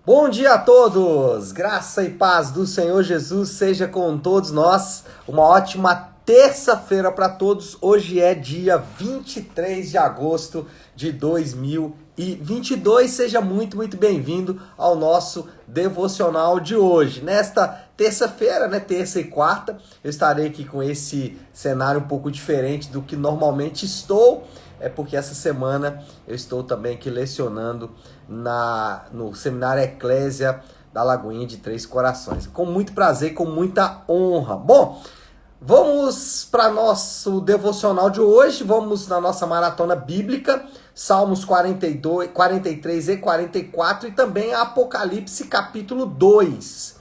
Bom dia a todos! Graça e paz do Senhor Jesus seja com todos nós. Uma ótima terça-feira para todos. Hoje é dia 23 de agosto de 2022. Seja muito bem-vindo ao nosso devocional de hoje. Nesta terça-feira, terça e quarta, eu estarei aqui com esse cenário um pouco diferente do que normalmente estou. É porque essa semana eu estou também aqui lecionando no Seminário Eclésia da Lagoinha de Três Corações. Com muito prazer, com muita honra. Bom, vamos para nosso devocional de hoje. Vamos na nossa maratona bíblica, Salmos 42, 43 e 44 e também Apocalipse capítulo 2.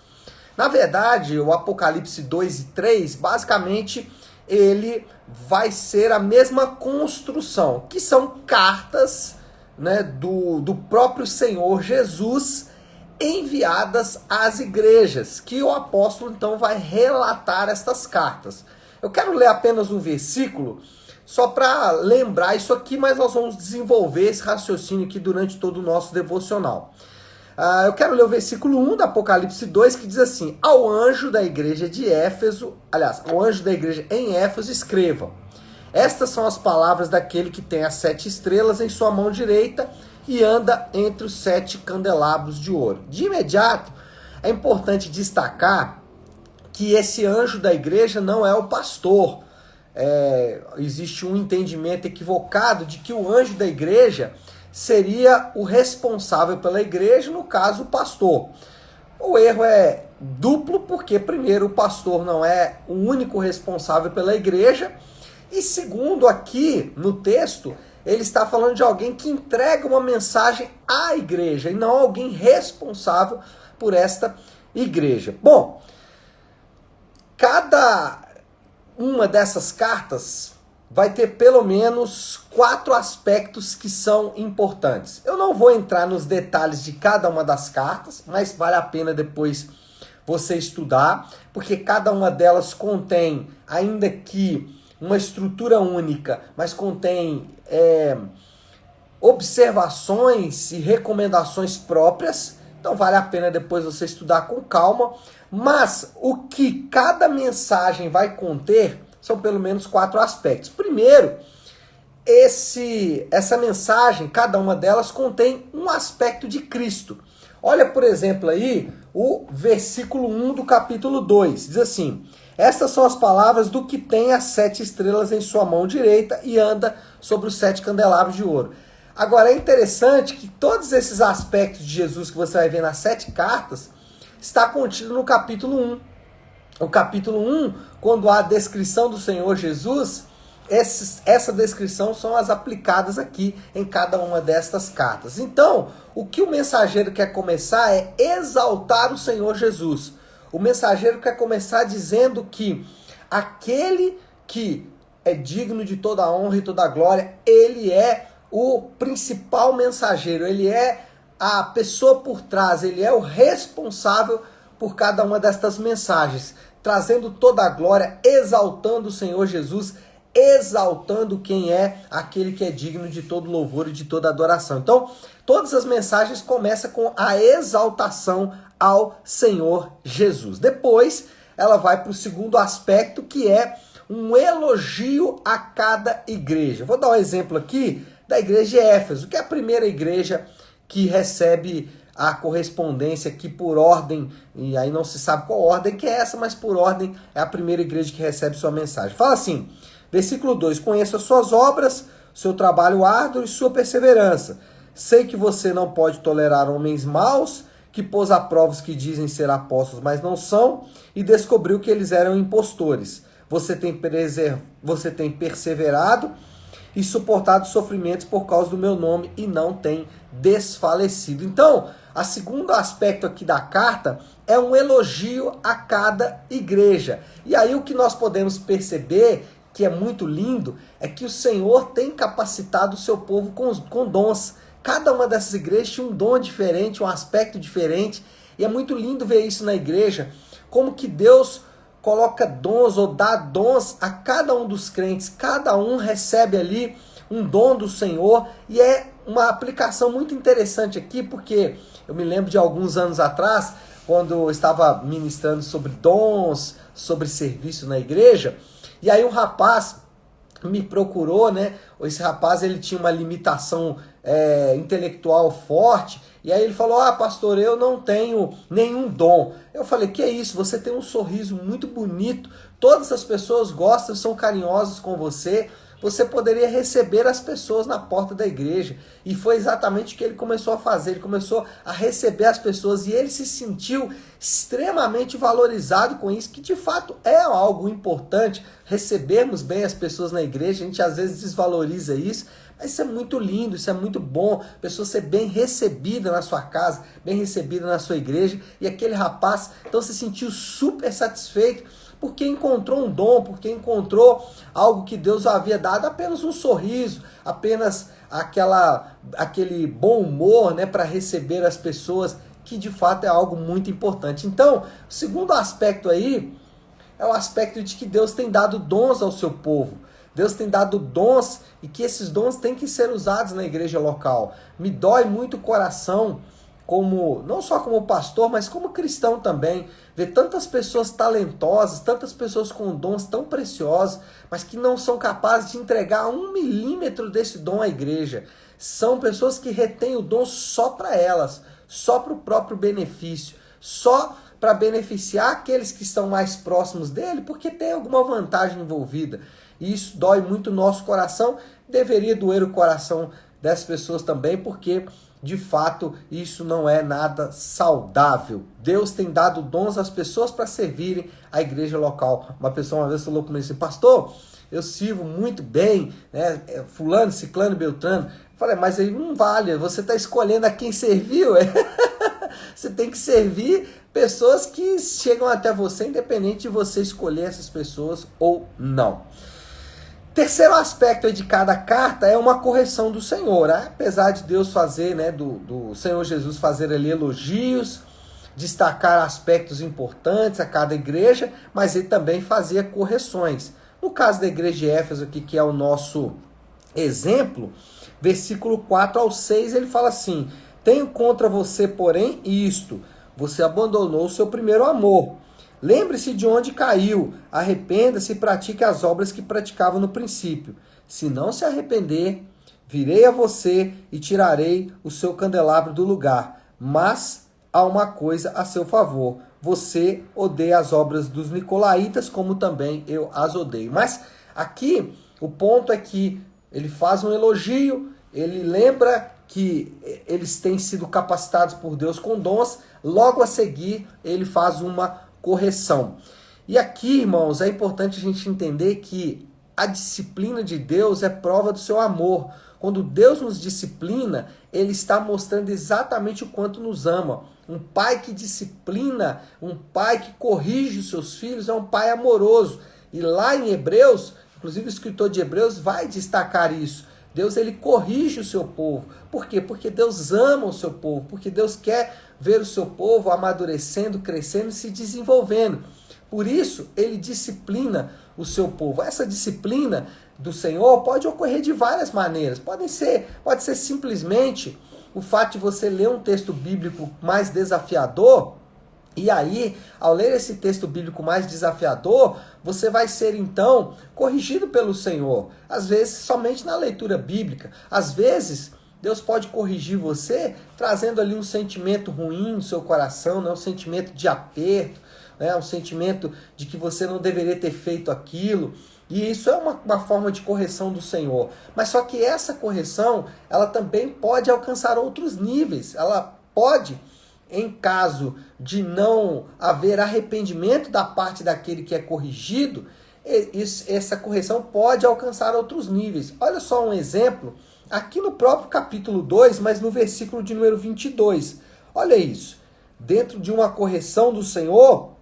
Na verdade, o Apocalipse 2 e 3, basicamente, ele vai ser a mesma construção, que são cartas, do próprio Senhor Jesus enviadas às igrejas, que o apóstolo então vai relatar estas cartas. Eu quero ler apenas um versículo, só para lembrar isso aqui, mas nós vamos desenvolver esse raciocínio aqui durante todo o nosso devocional. Eu quero ler o versículo 1 do Apocalipse 2, que diz assim: ao anjo da igreja de Éfeso, ao anjo da igreja em Éfeso, escreva: estas são as palavras daquele que tem as 7 estrelas em sua mão direita e anda entre os 7 candelabros de ouro. De imediato, é importante destacar que esse anjo da igreja não é o pastor. Existe um entendimento equivocado de que o anjo da igreja seria o responsável pela igreja, no caso, o pastor. O erro é duplo, porque primeiro, o pastor não é o único responsável pela igreja, e segundo, aqui no texto, ele está falando de alguém que entrega uma mensagem à igreja, e não alguém responsável por esta igreja. Bom, cada uma dessas cartas vai ter pelo menos 4 aspectos que são importantes. Eu não vou entrar nos detalhes de cada uma das cartas, mas vale a pena depois você estudar, porque cada uma delas contém, ainda que uma estrutura única, mas contém observações e recomendações próprias. Então vale a pena depois você estudar com calma. Mas o que cada mensagem vai conter são pelo menos 4 aspectos. Primeiro, essa mensagem, cada uma delas contém um aspecto de Cristo. Olha, por exemplo, aí o versículo 1 do capítulo 2. Diz assim: estas são as palavras do que tem as 7 estrelas em sua mão direita e anda sobre os 7 candelabros de ouro. Agora, é interessante que todos esses aspectos de Jesus que você vai ver nas 7 cartas está contido no capítulo 1. O capítulo 1, quando há a descrição do Senhor Jesus, essa descrição são as aplicadas aqui em cada uma destas cartas. Então, o que o mensageiro quer começar é exaltar o Senhor Jesus. O mensageiro quer começar dizendo que aquele que é digno de toda a honra e toda a glória, ele é o principal mensageiro, ele é a pessoa por trás, ele é o responsável por cada uma destas mensagens, trazendo toda a glória, exaltando o Senhor Jesus, exaltando quem é aquele que é digno de todo louvor e de toda adoração. Então, todas as mensagens começam com a exaltação ao Senhor Jesus. Depois, ela vai para o segundo aspecto, que é um elogio a cada igreja. Vou dar um exemplo aqui da igreja de Éfeso, que é a primeira igreja que recebe a correspondência aqui por ordem, e aí não se sabe qual ordem que é essa, mas por ordem é a primeira igreja que recebe sua mensagem. Fala assim, versículo 2, conheço as suas obras, seu trabalho árduo e sua perseverança. Sei que você não pode tolerar homens maus, que pôs a prova os que dizem ser apóstolos, mas não são, e descobriu que eles eram impostores. Você tem perseverado e suportado sofrimentos por causa do meu nome e não tem desfalecido. Então, o segundo aspecto aqui da carta é um elogio a cada igreja. E aí o que nós podemos perceber, que é muito lindo, é que o Senhor tem capacitado o seu povo com dons. Cada uma dessas igrejas tinha um dom diferente, um aspecto diferente. E é muito lindo ver isso na igreja, como que Deus coloca dons ou dá dons a cada um dos crentes. Cada um recebe ali um dom do Senhor, e é uma aplicação muito interessante aqui, porque Eu me lembro de alguns anos atrás, quando eu estava ministrando sobre dons, sobre serviço na igreja, e aí um rapaz me procurou, né? Esse rapaz, ele tinha uma limitação intelectual forte, e aí ele falou, pastor, eu não tenho nenhum dom. Eu falei, que é isso? Você tem um sorriso muito bonito, todas as pessoas gostam, são carinhosas com você, você poderia receber as pessoas na porta da igreja. E foi exatamente o que ele começou a fazer. Ele começou a receber as pessoas e ele se sentiu extremamente valorizado com isso, que de fato é algo importante, recebermos bem as pessoas na igreja. A gente às vezes desvaloriza isso, mas isso é muito lindo, isso é muito bom, a pessoa ser bem recebida na sua casa, bem recebida na sua igreja. E aquele rapaz então se sentiu super satisfeito, porque encontrou um dom, porque encontrou algo que Deus havia dado, apenas um sorriso, apenas aquele bom humor, né, para receber as pessoas, que de fato é algo muito importante. Então, o segundo aspecto aí é o aspecto de que Deus tem dado dons ao seu povo. Deus tem dado dons e que esses dons têm que ser usados na igreja local. Me dói muito o coração, não só como pastor, mas como cristão também, ver tantas pessoas talentosas, tantas pessoas com dons tão preciosos, mas que não são capazes de entregar 1 milímetro desse dom à igreja. São pessoas que retêm o dom só para elas, só para o próprio benefício, só para beneficiar aqueles que estão mais próximos dele, porque tem alguma vantagem envolvida. E isso dói muito o nosso coração, deveria doer o coração dessas pessoas também, porque de fato isso não é nada saudável. Deus tem dado dons às pessoas para servirem a igreja local. Uma pessoa uma vez falou comigo assim, pastor, eu sirvo muito bem, né? Fulano, ciclano, beltrano. Eu falei, mas aí não vale, você está escolhendo a quem serviu. Você tem que servir pessoas que chegam até você, independente de você escolher essas pessoas ou não. Terceiro aspecto de cada carta é uma correção do Senhor. Apesar de Deus fazer, né, do Senhor Jesus fazer ali elogios, destacar aspectos importantes a cada igreja, mas ele também fazia correções. No caso da igreja de Éfeso aqui, que é o nosso exemplo, versículo 4 ao 6, ele fala assim, tenho contra você, porém, isto, você abandonou o seu primeiro amor. Lembre-se de onde caiu, arrependa-se e pratique as obras que praticava no princípio. Se não se arrepender, virei a você e tirarei o seu candelabro do lugar. Mas há uma coisa a seu favor, você odeia as obras dos nicolaítas, como também eu as odeio. Mas aqui o ponto é que ele faz um elogio, ele lembra que eles têm sido capacitados por Deus com dons, logo a seguir ele faz uma correção. E aqui, irmãos, é importante a gente entender que a disciplina de Deus é prova do seu amor. Quando Deus nos disciplina, ele está mostrando exatamente o quanto nos ama. Um pai que disciplina, um pai que corrige os seus filhos, é um pai amoroso. E lá em Hebreus, inclusive o escritor de Hebreus vai destacar isso. Deus, ele corrige o seu povo. Por quê? Porque Deus ama o seu povo, porque Deus quer ver o seu povo amadurecendo, crescendo e se desenvolvendo. Por isso, ele disciplina o seu povo. Essa disciplina do Senhor pode ocorrer de várias maneiras. Pode ser simplesmente o fato de você ler um texto bíblico mais desafiador, e aí, ao ler esse texto bíblico mais desafiador, você vai ser, então, corrigido pelo Senhor. Às vezes, somente na leitura bíblica. Às vezes, Deus pode corrigir você, trazendo ali um sentimento ruim no seu coração, né? Um sentimento de aperto, né? Um sentimento de que você não deveria ter feito aquilo. E isso é uma forma de correção do Senhor. Mas só que essa correção, ela também pode alcançar outros níveis. Ela pode, em caso de não haver arrependimento da parte daquele que é corrigido, essa correção pode alcançar outros níveis. Olha só um exemplo, aqui no próprio capítulo 2, mas no versículo de número 22. Olha isso. Dentro de uma correção do Senhor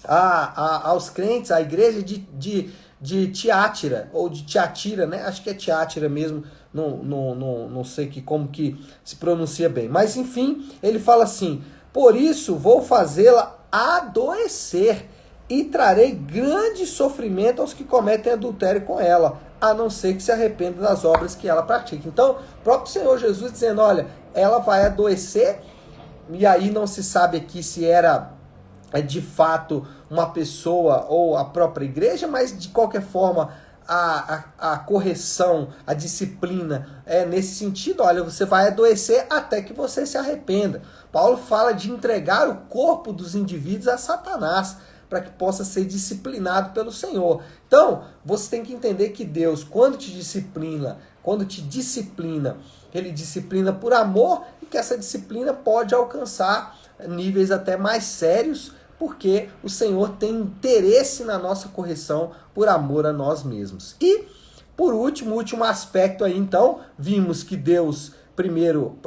aos crentes, à igreja de Tiátira, ou de Tiatira, né? Acho que é Tiátira mesmo, não sei como que se pronuncia bem. Mas enfim, ele fala assim, por isso vou fazê-la adoecer e trarei grande sofrimento aos que cometem adultério com ela, a não ser que se arrependam das obras que ela pratica. Então, o próprio Senhor Jesus dizendo, olha, ela vai adoecer e aí não se sabe aqui se era de fato uma pessoa ou a própria igreja, mas de qualquer forma a correção, a disciplina é nesse sentido, olha, você vai adoecer até que você se arrependa. Paulo fala de entregar o corpo dos indivíduos a Satanás, para que possa ser disciplinado pelo Senhor. Então, você tem que entender que Deus, quando te disciplina, Ele disciplina por amor, e que essa disciplina pode alcançar níveis até mais sérios, porque o Senhor tem interesse na nossa correção por amor a nós mesmos. E, por último, o último aspecto aí, então, vimos que Deus, primeiro,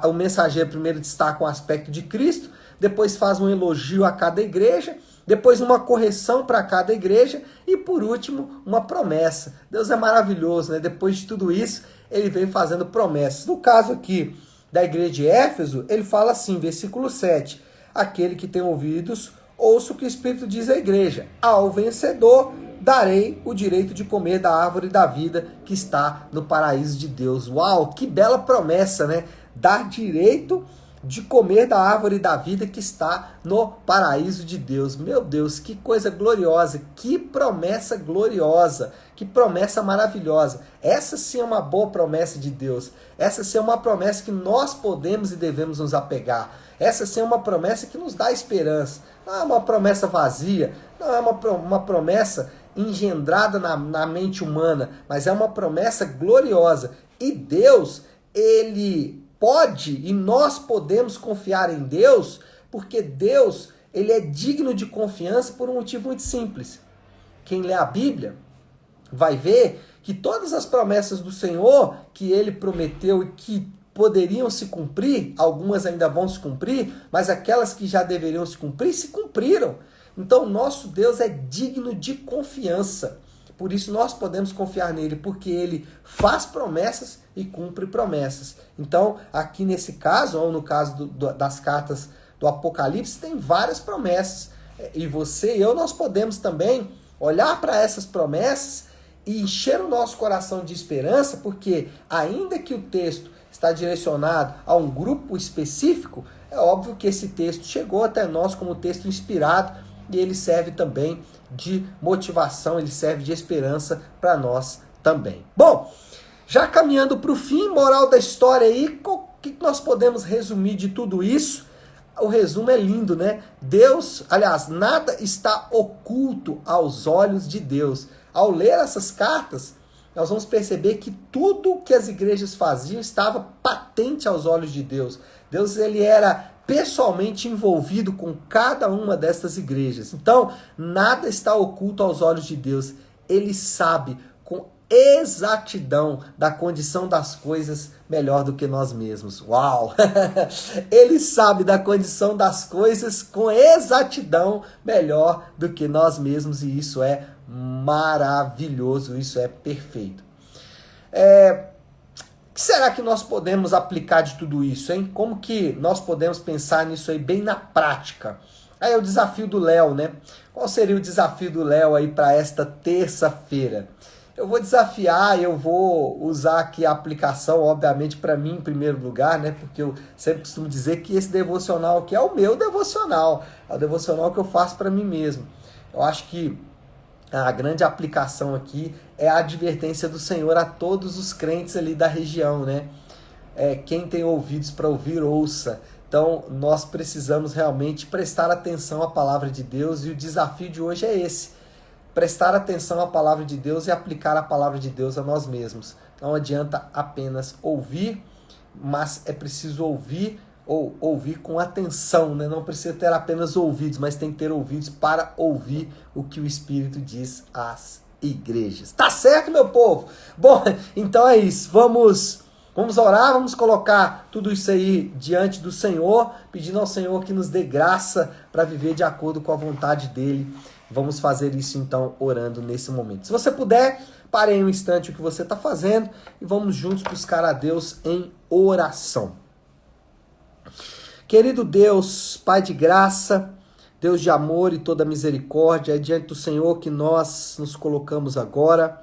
o mensageiro primeiro destaca o aspecto de Cristo, depois faz um elogio a cada igreja, depois uma correção para cada igreja e, por último, uma promessa. Deus é maravilhoso, né? Depois de tudo isso, ele vem fazendo promessas. No caso aqui da igreja de Éfeso, ele fala assim, versículo 7, aquele que tem ouvidos, ouça o que o Espírito diz à igreja. Ao vencedor, darei o direito de comer da árvore da vida que está no paraíso de Deus. Uau, que bela promessa, né? Dar direito de comer da árvore da vida que está no paraíso de Deus. Meu Deus, que coisa gloriosa, que promessa gloriosa, que promessa maravilhosa. Essa sim é uma boa promessa de Deus. Essa sim é uma promessa que nós podemos e devemos nos apegar. Essa sim é uma promessa que nos dá esperança. Não é uma promessa vazia, não é uma promessa engendrada na mente humana, mas é uma promessa gloriosa. E Deus, Ele pode e nós podemos confiar em Deus, porque Deus, Ele é digno de confiança por um motivo muito simples. Quem lê a Bíblia vai ver que todas as promessas do Senhor que Ele prometeu e que poderiam se cumprir, algumas ainda vão se cumprir, mas aquelas que já deveriam se cumprir, se cumpriram. Então, nosso Deus é digno de confiança. Por isso nós podemos confiar nele, porque ele faz promessas e cumpre promessas. Então, aqui nesse caso, ou no caso das cartas do Apocalipse, tem várias promessas. E você e eu, nós podemos também olhar para essas promessas e encher o nosso coração de esperança, porque ainda que o texto está direcionado a um grupo específico, é óbvio que esse texto chegou até nós como texto inspirado, e ele serve também de motivação, ele serve de esperança para nós também. Bom, já caminhando para o fim, moral da história aí, o que nós podemos resumir de tudo isso? O resumo é lindo, né? Deus, aliás, nada está oculto aos olhos de Deus. Ao ler essas cartas, nós vamos perceber que tudo que as igrejas faziam estava patente aos olhos de Deus. Deus, ele era pessoalmente envolvido com cada uma dessas igrejas. Então, nada está oculto aos olhos de Deus. Ele sabe com exatidão da condição das coisas melhor do que nós mesmos. Uau! Ele sabe da condição das coisas com exatidão melhor do que nós mesmos, e isso é maravilhoso, isso é perfeito. O que será que nós podemos aplicar de tudo isso, hein? Como que nós podemos pensar nisso aí bem na prática? Aí é o desafio do Léo, né? Qual seria o desafio do Léo aí para esta terça-feira? Eu vou desafiar, eu vou usar aqui a aplicação, obviamente, para mim em primeiro lugar, né? Porque eu sempre costumo dizer que esse devocional aqui é o meu devocional, é o devocional que eu faço para mim mesmo. Eu acho que a grande aplicação aqui é a advertência do Senhor a todos os crentes ali da região, né? Quem tem ouvidos para ouvir, ouça. Então, nós precisamos realmente prestar atenção à palavra de Deus, e o desafio de hoje é esse: prestar atenção à palavra de Deus e aplicar a palavra de Deus a nós mesmos. Não adianta apenas ouvir, mas é preciso ouvir, ou ouvir com atenção, né? Não precisa ter apenas ouvidos, mas tem que ter ouvidos para ouvir o que o Espírito diz às igrejas. Tá certo, meu povo? Bom, então é isso. Vamos orar, vamos colocar tudo isso aí diante do Senhor, pedindo ao Senhor que nos dê graça para viver de acordo com a vontade dEle. Vamos fazer isso então orando nesse momento. Se você puder, pare aí um instante o que você está fazendo e vamos juntos buscar a Deus em oração. Querido Deus, Pai de graça, Deus de amor e toda misericórdia, é diante do Senhor que nós nos colocamos agora,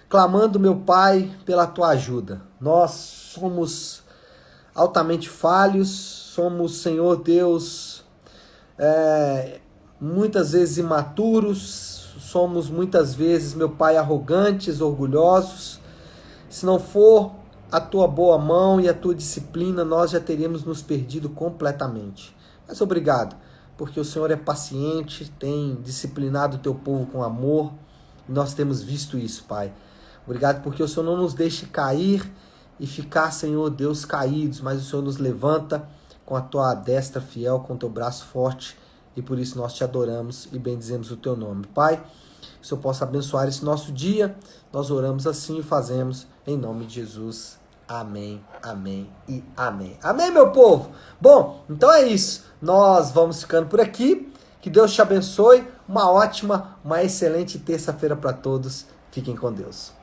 clamando, meu Pai, pela Tua ajuda. Nós somos altamente falhos, somos, Senhor Deus, muitas vezes imaturos, somos muitas vezes, meu Pai, arrogantes, orgulhosos. Se não for a tua boa mão e a tua disciplina, nós já teríamos nos perdido completamente. Mas obrigado, porque o Senhor é paciente, tem disciplinado o teu povo com amor, e nós temos visto isso, Pai. Obrigado porque o Senhor não nos deixe cair e ficar, Senhor Deus, caídos, mas o Senhor nos levanta com a tua destra fiel, com o teu braço forte, e por isso nós te adoramos e bendizemos o teu nome. Pai, que o Senhor possa abençoar esse nosso dia, nós oramos assim e fazemos em nome de Jesus. Amém, amém e amém. Amém, meu povo? Bom, então é isso. Nós vamos ficando por aqui. Que Deus te abençoe. Uma ótima, uma excelente terça-feira para todos. Fiquem com Deus.